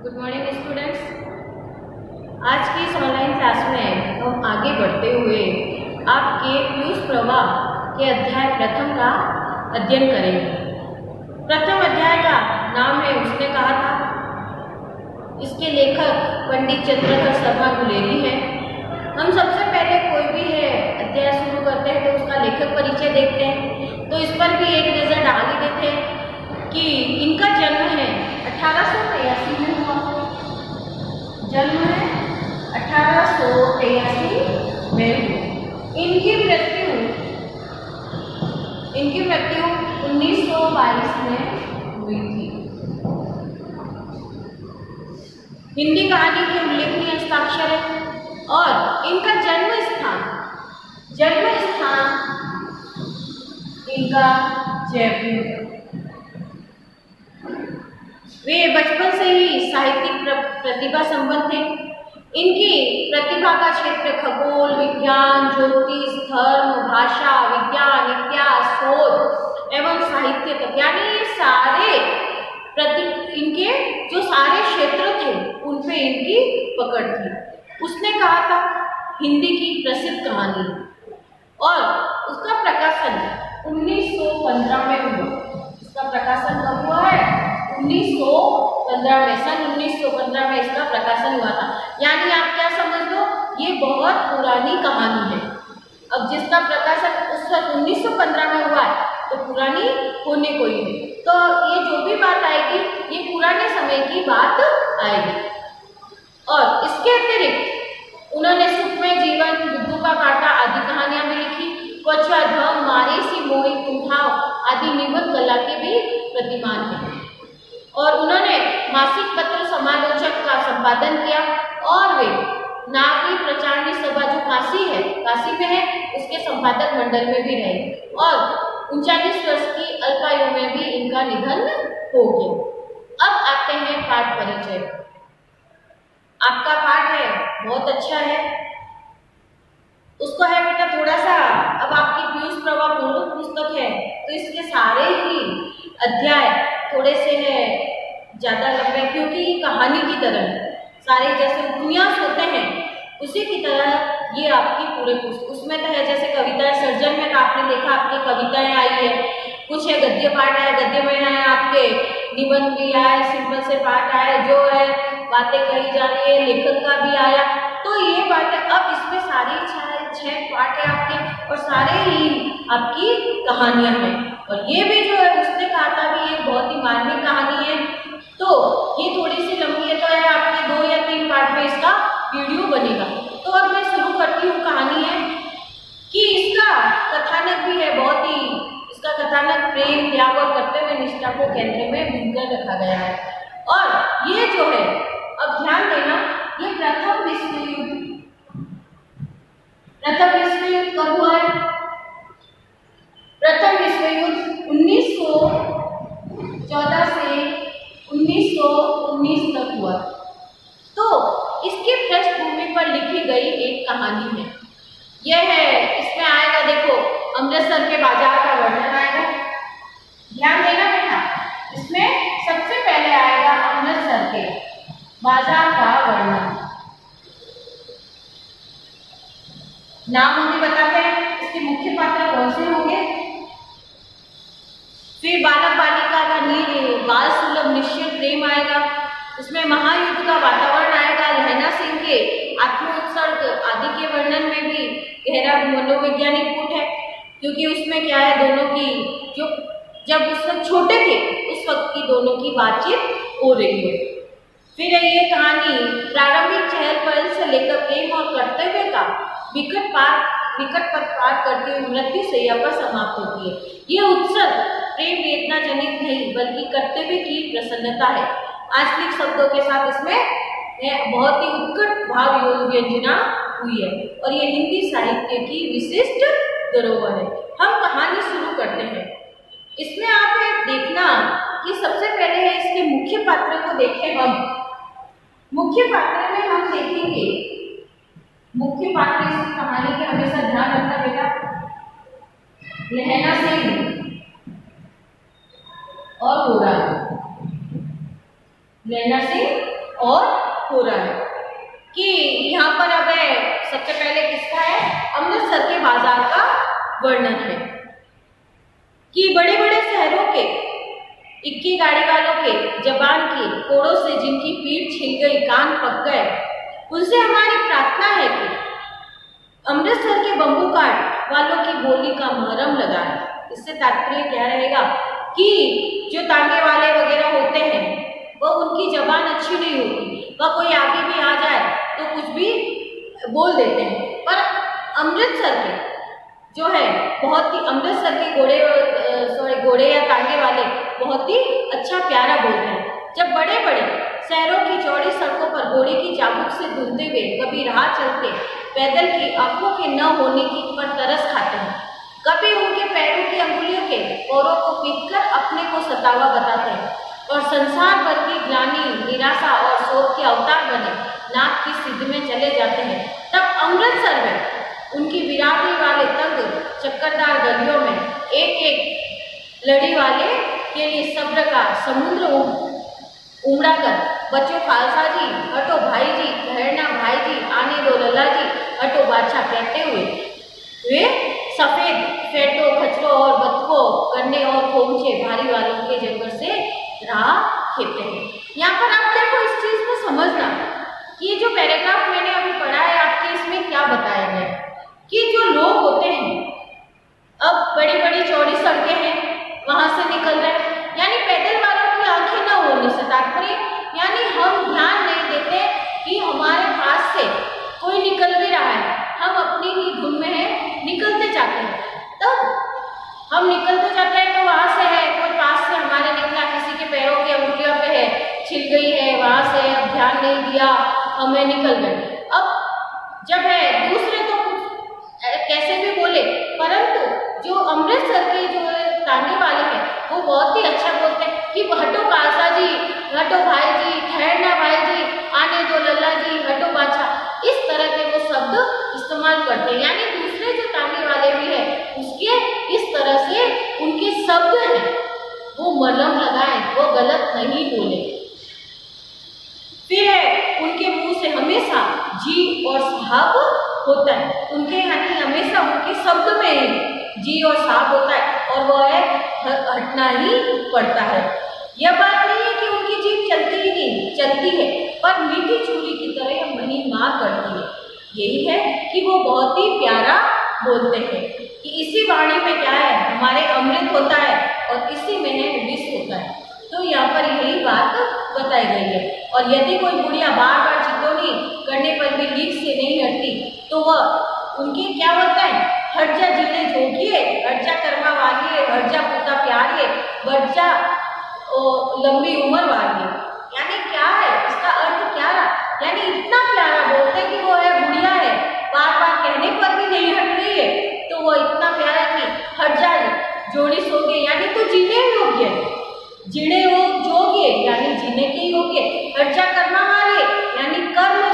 Good morning students. आज की इस ऑनलाइन क्लास में हम आगे बढ़ते हुए आपके पीयूष प्रवाह के अध्याय प्रथम का अध्ययन करेंगे। प्रथम अध्याय का नाम है उसने कहा था। इसके लेखक पंडित चंद्रधर शर्मा गुलेरी हैं। हम सबसे पहले कोई भी है अध्याय शुरू करते हैं तो उसका लेखक परिचय देखते हैं, तो इस पर भी एक नज़र डाल ही देते हैं कि इनका जन्म है 1883 में हुआ। जन्म है 1883 में हुआ। इनकी मृत्यु 1922 में हुई थी। हिंदी कहानी के उल्लेखनीय हस्ताक्षर है और इनका जन्म स्थान इनका जयपुर। वे बचपन से ही साहित्यिक प्रतिभा संपन्न थे। इनकी प्रतिभा का क्षेत्र खगोल विज्ञान, ज्योतिष, धर्म, भाषा, विज्ञान, इतिहास, शोध एवं साहित्य तक, यानी ये सारे इनके जो सारे क्षेत्र थे उन पे इनकी पकड़ थी। उसने कहा था हिंदी की प्रसिद्ध कहानी और उसका प्रकाशन 1915 में हुआ। इसका प्रकाशन कब हुआ है? 1915 में। सन 1915 में इसका प्रकाशन हुआ था। यानी आप क्या समझ लो, ये बहुत पुरानी कहानी है। अब जिसका प्रकाशन उस वक्त 1915 में हुआ है तो पुरानी होने को ही है, तो ये जो भी बात आएगी ये पुराने समय की बात आएगी। और इसके अतिरिक्त उन्होंने सुखमय जीवन, बुद्धू का कांटा आदि कहानियां भी लिखी। क्वचा, धम, मारी सी, मोही, कुंठाव आदि निबंध कला के भी प्रतिमान हैं। और उन्होंने मासिक पत्र समालोचक का संपादन किया और वे नागरी प्रचारणी सभा जो काशी में है उसके संपादक मंडल में भी रहे और 39 वर्ष की अल्पायु में भी इनका निधन हो गया। अब आते हैं पाठ परिचय। आपका पाठ है बहुत अच्छा है, उसको है बेटा थोड़ा सा। अब आपकी पीयूष प्रवाह पूर्ण पुस्तक है तो इसके सारे ही अध्याय थोड़े से है ज्यादा लग रहे, क्योंकि कहानी की तरह सारे जैसे उपन्यास होते हैं उसी की तरह ये आपकी पूरे पुस्तक। उसमें तो है जैसे कविताएं, सर्जन में तो आपने देखा आपकी कविताएं आई है, कुछ है गद्य पाठ है, गद्य में है आपके निबंध भी आए, सिंपल से पाठ आए, जो है बातें कही जा रही है, लेखन का भी आया। तो ये बातें अब इसमें सारी 6 पाठ है आपके और सारे ही आपकी कहानियां हैं। और ये भी जो है उसने कहा था भी एक बहुत ही मार्मिक कहानी है, तो ये थोड़ी सी लंबी है, तो है आपके 2 या 3 पार्ट में इसका वीडियो बनेगा। तो अब मैं शुरू करती हूँ। कहानी है कि इसका कथानक भी है बहुत ही, इसका कथानक प्रेम, त्याग और कर्तव्य निष्ठा को केंद्र में भूमिका रखा गया है। और ये जो है अब ध्यान देना, ये प्रथम विश्व युद्ध कब हुआ है? प्रथम विश्व युद्ध 1914 से 1919 तक हुआ। तो इसकी पृष्ठभूमि पर लिखी गई एक कहानी है। यह है, इसमें आएगा देखो अमृतसर के बाजार का वर्णन आएगा। ध्यान देना बेटा, इसमें सबसे पहले आएगा अमृतसर के बाजार का वर्णन। नाम हम भी बताते हैं, इसके मुख्य पात्र कौन से होंगे। फिर बालक बालिका का बाल सुलभ निश्चित प्रेम आएगा। उसमें महायुद्ध का वातावरण आएगा। लहना सिंह के आत्मोत्सर्ग आदि के वर्णन में भी गहरा मनोवैज्ञानिक कूट है, क्योंकि उसमें क्या है, दोनों की जो जब उस वक्त छोटे थे उस वक्त की दोनों की बातचीत हो रही है। फिर ये कहानी प्रारंभिक चहल पहल से लेकर प्रेम और कर्तव्य का विकट पथ पार करते हुए मृत्यु सैया पर समाप्त होती है। ये उत्सव प्रेम वेदना जनित नहीं बल्कि कर्तव्य की प्रसन्नता है। आंचलिक शब्दों के साथ इसमें बहुत ही उत्कट भाव व्यंजना हुई है और ये हिंदी साहित्य की विशिष्ट धरोहर है। हम कहानी शुरू करते हैं। इसमें आप देखना कि सबसे पहले है इसके मुख्य पात्र को देखें। हम मुख्य पात्र में हम देखेंगे, मुख्य पात्र इसकी कहानी के हमेशा ध्यान रखना बेटा, लहना सिंह और गोरा। लहना सिंह और हो रहा है कि यहाँ पर अब है सबसे पहले किसका है, अमृतसर के बाजार का वर्णन है कि बड़े बड़े शहरों के इक्की गाड़ी वालों के जबान की कोड़ों से जिनकी पीठ छिल गई, कान पक गए, उनसे हमारी प्रार्थना है कि अमृतसर के बम्बू काट वालों की बोली का मुहर्रम लगाए। इससे तात्पर्य क्या रहेगा कि जो तांगे वाले वगैरह होते हैं वह उनकी जबान अच्छी नहीं होती, वह कोई आगे भी आ जाए तो कुछ भी बोल देते हैं। पर अमृतसर के जो है बहुत ही, अमृतसर के घोड़े या तांगे वाले बहुत ही अच्छा प्यारा बोलते हैं। जब बड़े बड़े शहरों की चौड़ी सड़कों पर घोड़े की चाबुक से धुलते हुए कभी राह चलते पैदल की आंखों के न होने की पर तरस खाते हैं, कभी उनके पैरों की अंगुलियों के औरों को पीटकर अपने को सतावा बताते हैं और संसार भर की ग्लानि, निराशा और शोक के अवतार बने नाक की सिद्ध में चले जाते हैं, तब अमृतसर में उनकी बिरादरी वाले तंग चक्करदार गलियों में एक एक लड़ी वाले के लिए सब्र का समुद्र उमड़ा कर बच्चों खालसा जी, हटो भाई जी, ठहरना भाई जी, आने दो लल्ला जी, हटो बादशाह कहते हुए वे सफेद फेटो, खचरों और बतखों, करने और खोमचे भारी वालों के जंगल से राह खेपते हैं। यहाँ पर आप देखो इस चीज को समझना कि ये जो पैराग्राफ मैंने अभी पढ़ा है आपके, इसमें क्या बताया गया कि जो लोग होते हैं अब बड़ी बड़ी चौड़ी सड़कें हैं वहां से निकल रहे हैं, यानी पैदल वालों की आंखें न होने से तात्पर्य, यानी हम ध्यान नहीं देते कि हमारे पास से कोई निकल भी रहा है, हम अपनी ही धुन में है, निकलते जाते हैं। तब हम निकलते जाते हैं तो वहां से है कोई पास से हमारे निकला, किसी के पैरों की अंगुलियों पे है छिल गई है, वहां से अब ध्यान नहीं दिया, हमें निकल गए। अब जब है दूसरे तो कैसे भी बोले, परंतु जो अमृतसर के जो तांगे वाले हैं वो बहुत ही अच्छा बोलते हैं कि हटो खालसा जी, हटो भाई जी, ठहरना भाई जी, आने दो लल्ला जी, हटो बादशाह, इस तरह के वो शब्द इस्तेमाल करते हैं। यानी दूसरे जो तांगे वाले भी है उसके इस तरह से उनके शब्द हैं वो मरहम लगाए, वो गलत नहीं बोले। फिर है उनके मुंह से हमेशा जी और साहब होता है, उनके यानी हमेशा उनके शब्द में जी और साहब होता है और वह है हटना ही पड़ता है। यह बात नहीं है कि उनकी जीभ चलती ही नहीं, चलती है, पर मीठी छुरी की तरह यह महीन मार करती है। यही है कि वो बहुत ही प्यारा बोलते हैं कि इसी वाणी में क्या है, हमारे अमृत होता है और इसी में है विष होता है। तो यहाँ पर यही बात बताई गई है। और यदि कोई बुढ़िया बार बार चितौनी करने पर भी लीक से नहीं हटती तो वह उनके क्या होता है, हट जा जीने जोगिए, हट जा कर्मा वालिए, हट जा पुता प्यारिए, बढ़ जा लंबी उम्र वालिए। यानी क्या है इसका अर्थ क्या रहा, यानी इतना प्यारा बोलते कि वो है बुढ़िया है, बार बार कहने पर भी नहीं हट रही है, तो वो इतना प्यारा कि हट जा जोड़ी सोगे, यानी तो जीने योग्य है, जीने योग्य यानी जीने के योग्य, हट जा कर्मा वाले यानी कर्म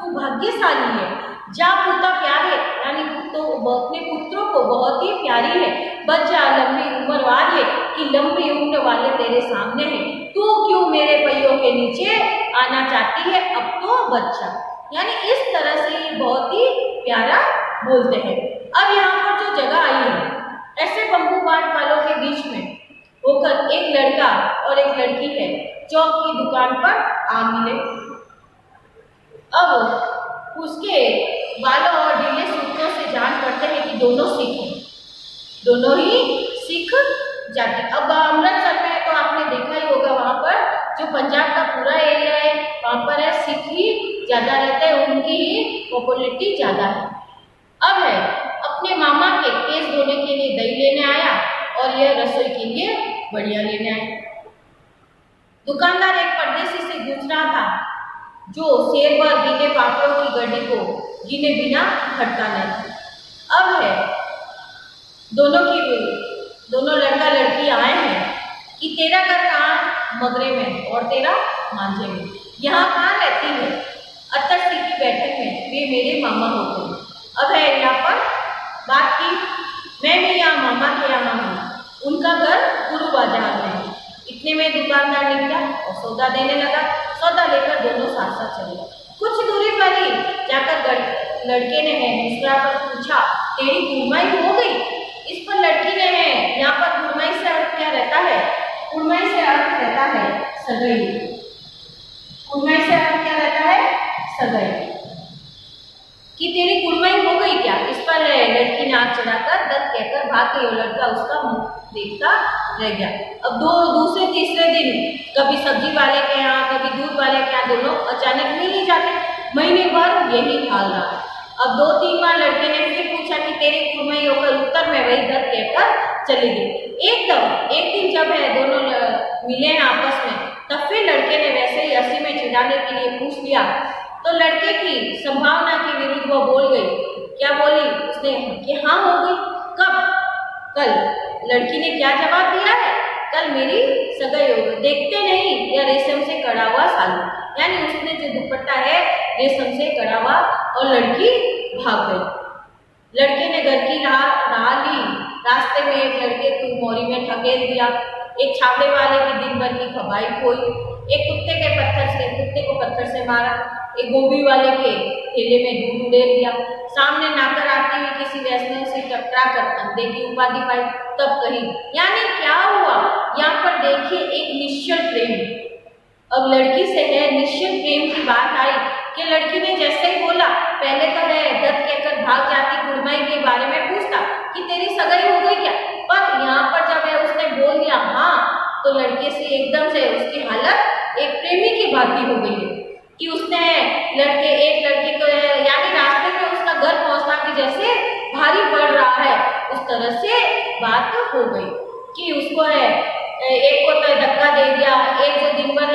तू भाग्यशाली है, जा पुता प्यारे यानी तो अपने पुत्रों को बहुत ही प्यारी है, बच जा लंबी उम्र वाले कि लंबी उम्र वाले तेरे सामने हैं, तू क्यों मेरे पहियों के नीचे आना चाहती है, अब तो बच्चा। यानी इस तरह से ये बहुत ही प्यारा बोलते हैं। अब यहाँ पर जो जगह आई है, ऐसे बम्बू काट वालों के बीच में होकर एक लड़का और एक लड़की है चौक की दुकान पर आ मिले। अब उसके बालों और ढीले सूत्रों से जान पड़ते हैं कि दोनों सिख हैं, दोनों ही सिख जाति। अब अमृतसर में तो आपने देखा ही होगा, वहाँ पर जो पंजाब का पूरा एरिया है वहाँ पर है सिख ही ज़्यादा रहते हैं, उनकी ही पॉपुलरिटी ज़्यादा है। अब है अपने मामा के केस धोने के लिए दही लेने आया और यह रसोई के लिए बढ़िया लेने आया। दुकानदार एक परदेसी से पूछ रहा था जो शेर भर गीले पापड़ों की गड्डी को गिने बिना हटता नहीं। अब है दोनों लड़का लड़की आए हैं कि तेरा घर कहाँ, मगरे में, और तेरा मांझे में, यहाँ कहाँ रहती है, अत्तर सिंह की बैठक में, वे मेरे मामा होते हैं। अब है यहाँ पर बात की, मैं भी यहाँ मामा के यहाँ हूँ, उनका घर गुरु बाजार में है। इतने में दुकानदार निकला और सौदा देने लगा। सौदा लेकर दोनों साथ साथ चले। कुछ दूरी पर ही जाकर लड़के ने मुस्कुरा कर पूछा, तेरी कुड़माई हो गई? इस पर लड़की ने यहाँ पर कुड़माई से अर्थ क्या रहता है? कुड़माई से अर्थ रहता है सगाई। कुड़माई से अर्थ क्या रहता है? सगाई। कि तेरी कुड़माई हो गई क्या? इस पर लड़की ने आँख चढ़ाकर दत्त कहकर भाग गई और लड़का उसका मुंह देखता रह गया। अब दूसरे तीसरे दिन कभी सब्जी वाले के यहाँ, कभी दूध वाले के यहाँ दोनों अचानक मिल नहीं जाते। महीने भर यही हाल रहा। अब 2-3 बार लड़के ने फिर पूछा कि तेरी कुड़माई होकर? उत्तर में वही दत्त कहकर चली गई। एक दिन जब दोनों मिले हैं आपस में, तब फिर लड़के ने वैसे ही हंसी में चिढ़ाने के लिए पूछ लिया, तो लड़के की संभावना के विरुद्ध वो बोल गई। क्या बोली उसने? कि हाँ हो गई। कब? कल। लड़की ने क्या जवाब दिया है? कल मेरी सगाई हो गई। देखते नहीं, यह रेशम से कड़ा हुआ सालू, यानी उसने जो दुपट्टा है रेशम से कड़ा हुआ, और लड़की भाग गई। लड़के ने घर की राह ली। रास्ते में एक लड़के को मोरी में ढकेल दिया, एक छावड़े वाले की दिन भर की खबाई खोई, एक कुत्ते को पत्थर से मारा, एक गोभी वाले के ठेले में दूध उड़ेल दिया, सामने नाकर आती हुई किसी वैष्णव से टकरा कर अंधे की उपाधि पाई, तब कही। यानी क्या हुआ? यहाँ पर देखिए एक निश्चल प्रेम। अब लड़की से है निश्चल प्रेम की बात आई कि लड़की ने जैसे ही बोला, पहले तो दत्त कहकर भाग जाती, कुड़माई के बारे में पूछता कि तेरी सगाई हो गई क्या? पर यहाँ पर जब उसने बोल दिया हाँ, तो लड़के से एकदम से उसकी हालत एक प्रेमी की भांति हो गई है कि उसने एक लड़के को, यानी रास्ते में उसका घर पहुंचना भी जैसे भारी पड़ रहा है, उस तरह से बात हो गई कि उसको एक को तो धक्का दे दिया, एक जो दिन भर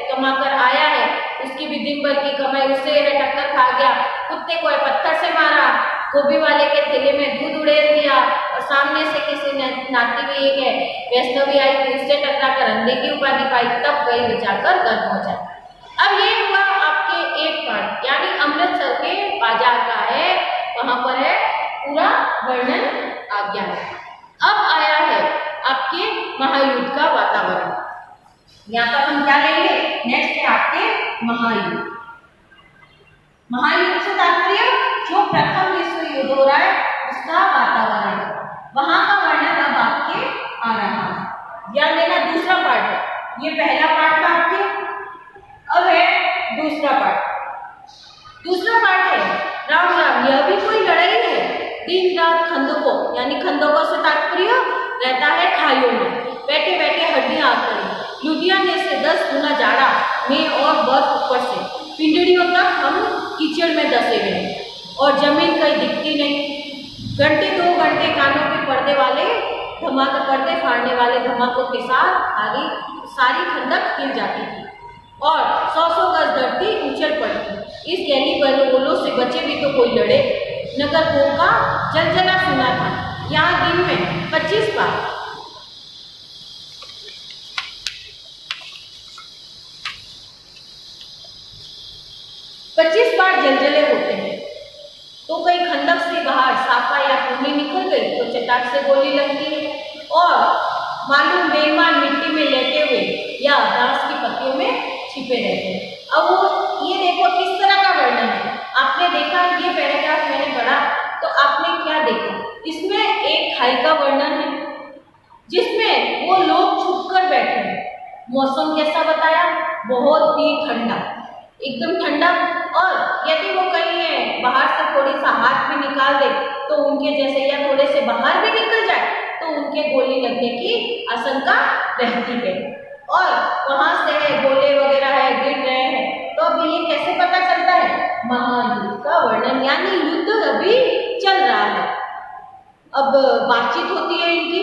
कमा कर आया है उसकी भी दिन भर की कमाई उससे टक्कर खा गया, कुत्ते को पत्थर से मारा, गोभी वाले के ठेले में दूध उड़ेल दिया, और सामने से किसी नाती भी एक वैष्णवी आई थी, उससे टकरा कर अंधे की उपाधि पाई, तब गई बचाकर घर पहुंचा। अब ये हुआ आपके एक पार्ट, यानी अमृतसर के बाजार का है, वहां पर है पूरा वर्णन आ गया है। अब आया है आपके महायुद्ध का वातावरण। यहाँ पर हम क्या लेंगे? नेक्स्ट है आपके महायुद्ध। महायुद्ध से तात्पर्य जो प्रथम विश्व युद्ध हो रहा है उसका वातावरण, वहां का वर्णन अब आपके आ रहा है। ध्यान देना, दूसरा पार्ट है, ये पहला पार्ट था आपके, अब है दूसरा पार्ट। दूसरा पार्ट है राम राम, यह भी कोई लड़ाई है। दिन रात खंदकों, यानी खंदकों से तात्पर्य रहता है खाइयों में बैठे बैठे हड्डियां आकर, लुधियाने से 10 गुना जाड़ा में और बर्फ ऊपर से पिंडड़ियों तक हम कीचड़ में दसे हुए और जमीन कहीं दिखती नहीं। घंटे 2 घंटे कानों के पर्दे वाले धमाके, पर्दे फाड़ने वाले धमाकों के साथ सारी खंदक हिल जाती थी और 100 गज धरती उछल पड़ती। इस गैली बलों से बचे भी तो कोई लड़े। नगर का जलजला सुना था। यहाँ दिन में 25 बार जलजले होते हैं। तो कहीं खंडक से बाहर साफा या खूनी निकल गई तो चटाक से गोली लगती है और मालूम बेईमान मिट्टी में लेटे हुए या घास की पत्तियों में छिपे रहते हैं। अब वो ये देखो किस तरह का वर्णन है। आपने देखा ये पैराग्राफ मैंने पढ़ा तो आपने क्या देखा? इसमें एक खाई का वर्णन है जिसमें वो लोग छुपकर बैठे हैं। मौसम कैसा बताया? बहुत ही ठंडा, एकदम ठंडा। और यदि वो कहीं बाहर से थोड़ी सा हाथ भी निकाल दे तो उनके जैसे, या थोड़े से बाहर भी निकल जाए तो उनके गोली लगने की आशंका रहती है। और वहां से गोले वगैरह है गिर रहे हैं। तो अब ये कैसे पता चलता है? महायुद्ध का वर्णन, यानी युद्ध अभी चल रहा है। अब बातचीत होती है इनकी,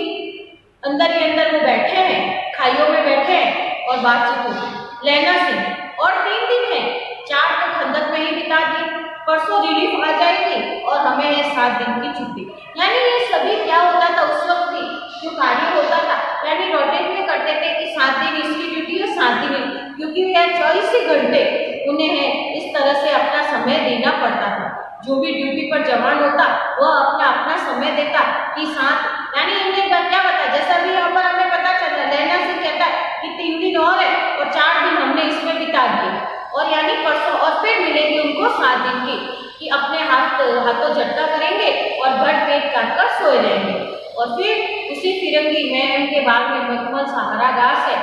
अंदर ही अंदर वो बैठे हैं, खाइयों में बैठे हैं और बातचीत होती है। लैला सिंह और 3 दिन है, 4 तो खंदक में ही बिता दिए, परसों रिलीफ आ जाएगी और हमें है 7 दिन की छुट्टी। यानी ये सभी क्या होता था उस वक्त भी जो कार्य होता था, यानी रोटेट में करते थे कि 7 दिन इसकी ड्यूटी है 7 दिन, क्योंकि यह 24 ही घंटे उन्हें है इस तरह से अपना समय देना पड़ता था। जो भी ड्यूटी पर जवान होता वह अपना समय देता कि 7, यानी इन्हें क्या बताया, जैसा भी यहाँ पर हमें पता चल रहा है, लैला सिंह कहता है कि 3 दिन और है और 4 दिन हमने इसमें बिता बाद के, और यानी परसों, और फिर मिलेगी उनको 7 दिन की, कि अपने हाथों झटका करेंगे और भट पेट काट कर सोए रहेंगे। और फिर उसी फिरंगी में उनके बाग में मखमल सहारा घास है,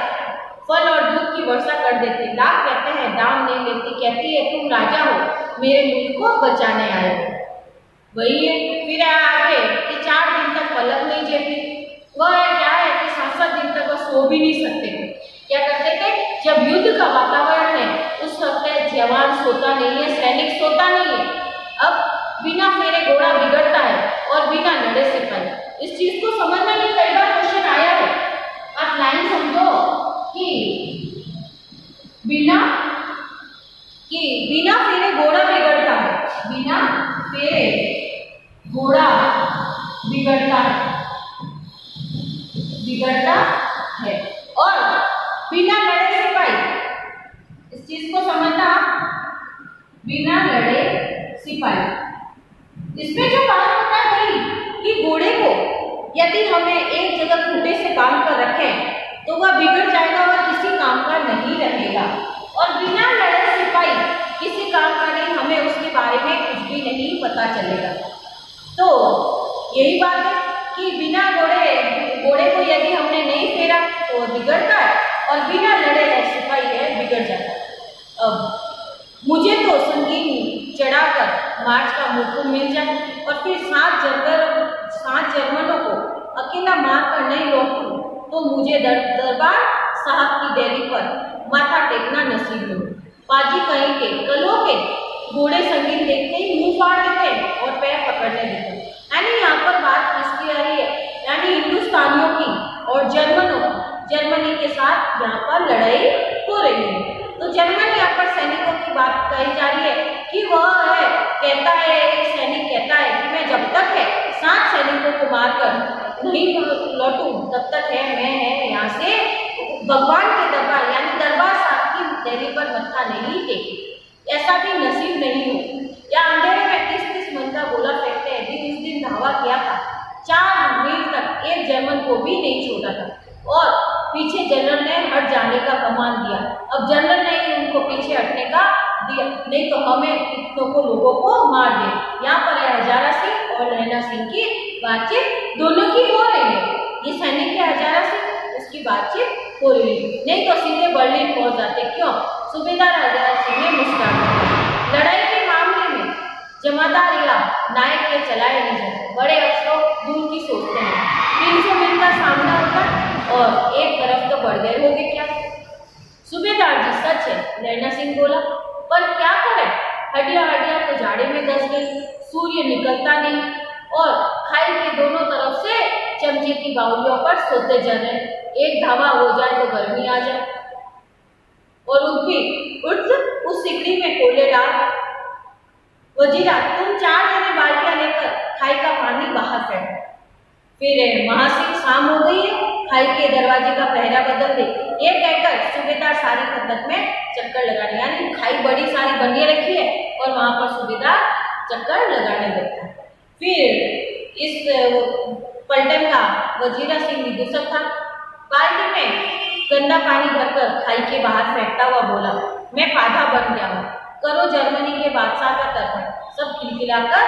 फल और दूध की वर्षा कर देते। लाख कहते हैं दाम नहीं लेती, कहती है तुम राजा हो, मेरे मुल्क को बचाने आए हो। वही है फिर आगे कि 4 दिन तक पलक नहीं झेलती। वह क्या है कि 7-7 दिन तक वह सो भी नहीं सकते। क्या करते थे, जब युद्ध का वातावरण है उस वक्त जवान सोता नहीं है, सैनिक सोता नहीं है। अब बिना फेरे घोड़ा बिगड़ता है और बिना लड़े सिपाही। इस चीज को समझना नहीं, कई बार क्वेश्चन आया है। आप लाइन समझो कि बिना फेरे घोड़ा बिगड़ता है, बिना फेरे घोड़ा बिगड़ता है और बिना लड़े सिपाही। इस चीज को समझना, बिना लड़े सिपाही। इसमें जो बात होता है वही कि घोड़े को यदि हमें एक जगह खूंटे से बांध कर रखें तो वह बिगड़ जाएगा और किसी काम का नहीं रहेगा। और बिना लड़े सिपाही किसी काम का नहीं, हमें उसके बारे में कुछ भी नहीं पता चलेगा। तो यही बात है कि बिना घोड़े को यदि हमने नहीं फेरा तो वह बिगड़ता है, और बिना लड़े सिपाही है बिगड़ जाता है। अब मुझे तो संगीन चढ़ाकर मार्च का मौका मिल जाए और फिर 7 जर्मनों को अकेला मारकर नहीं लौटूं तो मुझे दरबार साहब की देरी पर माथा टेकना नसीब हो। पाजी कहीं के कलों के घोड़े संगीन देखते ही मुंह फाड़ देते और पैर पकड़ने देते। यानी यहाँ पर बात किसकी आ रही है, यानी हिंदुस्तानियों की और जर्मनी के साथ यहाँ पर लड़ाई हो रही है। तो जर्मन यहाँ पर सैनिकों की बात कही जा रही है कि वह कहता है, एक सैनिक कहता है कि मैं जब तक 7 सैनिकों को मारकर नहीं लौटूं तब तक मैं यहाँ से भगवान के दरबार यानी दरबार साहब की देरी पर मत्था नहीं टेक। ऐसा भी नसीब नहीं हो। या अंधेरे में 30-30 मन का गोला फेंकते हैं। इस दिन धावा किया था, 4 मील तक एक जर्मन को भी नहीं छोड़ा था और पीछे जनरल ने हट जाने का कमान दिया। अब जनरल ने उनको पीछे हटने का दिया, नहीं तो हमें कितनों को लोगों को मार दे। यहाँ पर हजारा सिंह और लहना सिंह की बातचीत दोनों की हो रही है। ये सैनिक है हजारा सिंह, उसकी बातचीत हो रही है, नहीं तो सीधे बर्लिन पहुंच जाते। क्यों? सूबेदार हजारा सिंह ने मुस्कान लड़ाई के मामले में जमादार या नायक के चलाए नहीं जाते, बड़े अफसरों दूर की सोचते हैं। 300 मील का सामना होता और एक तरफ तो बढ़ गए होगे क्या? सूबेदार जी सच है, लहना सिंह बोला, पर क्या करें, हड्डियां तो जाड़े में दस गई, सूर्य निकलता नहीं और खाई के दोनों तरफ से चमचे की बाउलियों पर सोते जा रहे। एक धावा हो जाए तो गर्मी आ जाए और उठ उस सिकड़ी में कोले डाल। वजीरा, तुम 4 जने बाल्टियां लेकर खाई का पानी बाहर फेंको। फिर महासिंह, शाम हो गई है, खाई के दरवाजे का पहरा बदल दे। ये कहकर सूबेदार सारी खंदक में चक्कर लगाने, यानी खाई बड़ी सारी बनी रखी है और वहां पर सूबेदार चक्कर लगाने लगता है। फिर इस पलटन का वजीरा सिंह विदूषक था। बाल्टी में गंदा पानी भरकर खाई के बाहर फेंकता हुआ बोला, मैं पाधा बन गया हूँ, करो जर्मनी के बादशाह का तर्क। सब खिलखिलाकर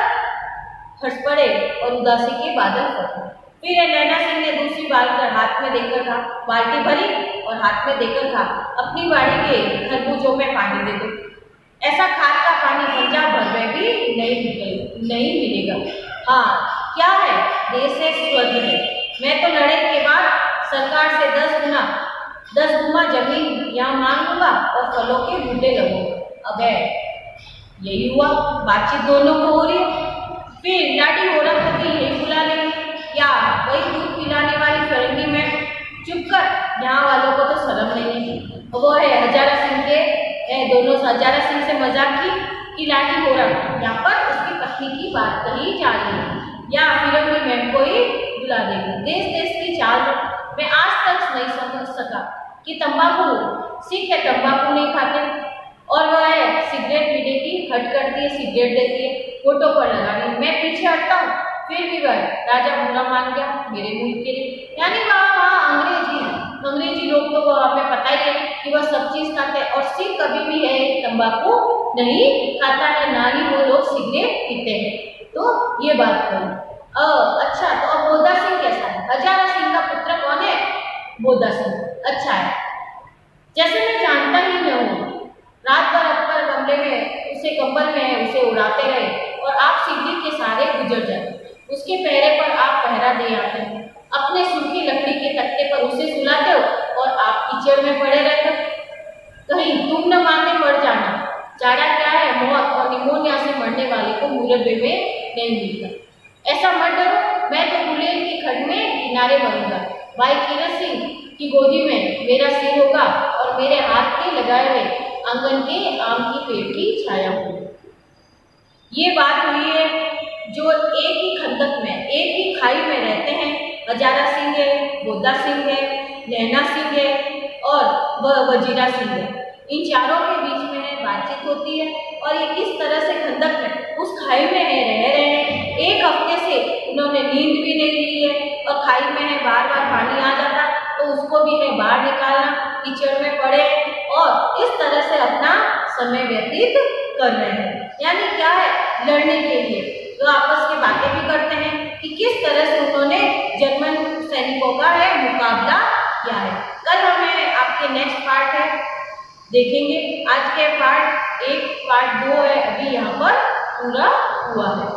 हंस पड़े और उदासी के बादल फटे। फिर लहना सिंह ने दूसरी बाल्टी हाथ में देकर कहा, बाल्टी भरी और हाथ में देकर कहा, अपनी बाड़ी के खरबूजों में पानी दे दो। ऐसा खाद का पानी पंजाब भर में भी नहीं मिलेगा। हाँ, क्या है, देश है, स्वर्ग है। मैं तो लड़ाई के बाद सरकार से 10 गुना जमीन यहाँ मांग लूंगा और फलों के बूटे लगूंगा। अब यही हुआ, बातचीत दोनों को हो रही है। फिर लाठी हो रहा था कि यही बुला लेंगे या वही दूध पिलाने वाली फरंगी में चुप कर, यहाँ वालों को तो शर्म नहीं थी। वो है हजारा सिंह के दोनों हजारा सिंह से मजाक की लाठी हो रहा, यहाँ पर उसकी पत्नी की बात कही जा रही है या फिरंगी मैम को ही बुला देंगे। देश की चाल मैं आज तक नहीं समझ सका कि तंबाकू सिख है, तंबाकू नहीं खाते और वह है सिगरेट पीने की हट करती है, सिगरेट देती है, फोटो पर लगानी। मैं पीछे हटता हूँ फिर भी वह राजा बुरा मान गया मेरे मुल्क के लिए। यानी वहाँ अंग्रेजी लोग तो हमें पता ही है कि वह सब चीज खाता है, और सिख कभी भी है तंबाकू नहीं खाता है, ना ही वो लोग सिगरेट पीते हैं। तो ये बात करें। अच्छा, तो अब बोधा सिंह कैसा है? हजारा सिंह का पुत्र कौन है? बोधा सिंह अच्छा है। जैसे मैं जानता ही न हूँ, रात भर अकबर कमरे में उसे कंबल में उसे उड़ाते रहे और आप सीढ़ी के सहारे गुजर जाते, उसके पहरे पर आप पहरा दे आते हैं, अपने सूखी लकड़ी के तख्ते पर उसे सुलाते हो और आप कीचड़ में पड़े रहते हो। कहीं तुम न मानने पड़ जाना, चारा क्या है, मौत और निमोनिया से मरने वाले को मुरब्बे में नहीं मिलता। ऐसा मत डरो, मैं तो गुलेल के खड्ड में किनारे बनूंगा, भाई कीरत सिंह की गोदी में मेरा सिर होगा और मेरे हाथ के लगाए हुए आंगन के आम की पेड़ की छाया होगी। ये बात हुई है जो एक ही खंदक में, एक ही खाई में रहते हैं। हजारा सिंह है, बोधा सिंह है, नैना सिंह है और वजीरा सिंह है। इन चारों के बीच में है बातचीत होती है और ये किस तरह से खंदक में उस खाई में है रह रहे हैं। एक हफ्ते से उन्होंने नींद भी नहीं ली है और खाई में है बार बार पानी आ जाता तो उसको भी है बाहर निकालना, कीचड़ में पड़े और इस तरह से अपना समय व्यतीत कर रहे हैं। यानी क्या है, लड़ने के लिए तो आपस की बातें भी करते हैं कि किस तरह से उन्होंने जर्मन सैनिकों का है मुकाबला किया है। कल हमें आपके नेक्स्ट पार्ट है देखेंगे। आज के पार्ट 1 पार्ट 2 है अभी यहाँ पर पूरा हुआ है।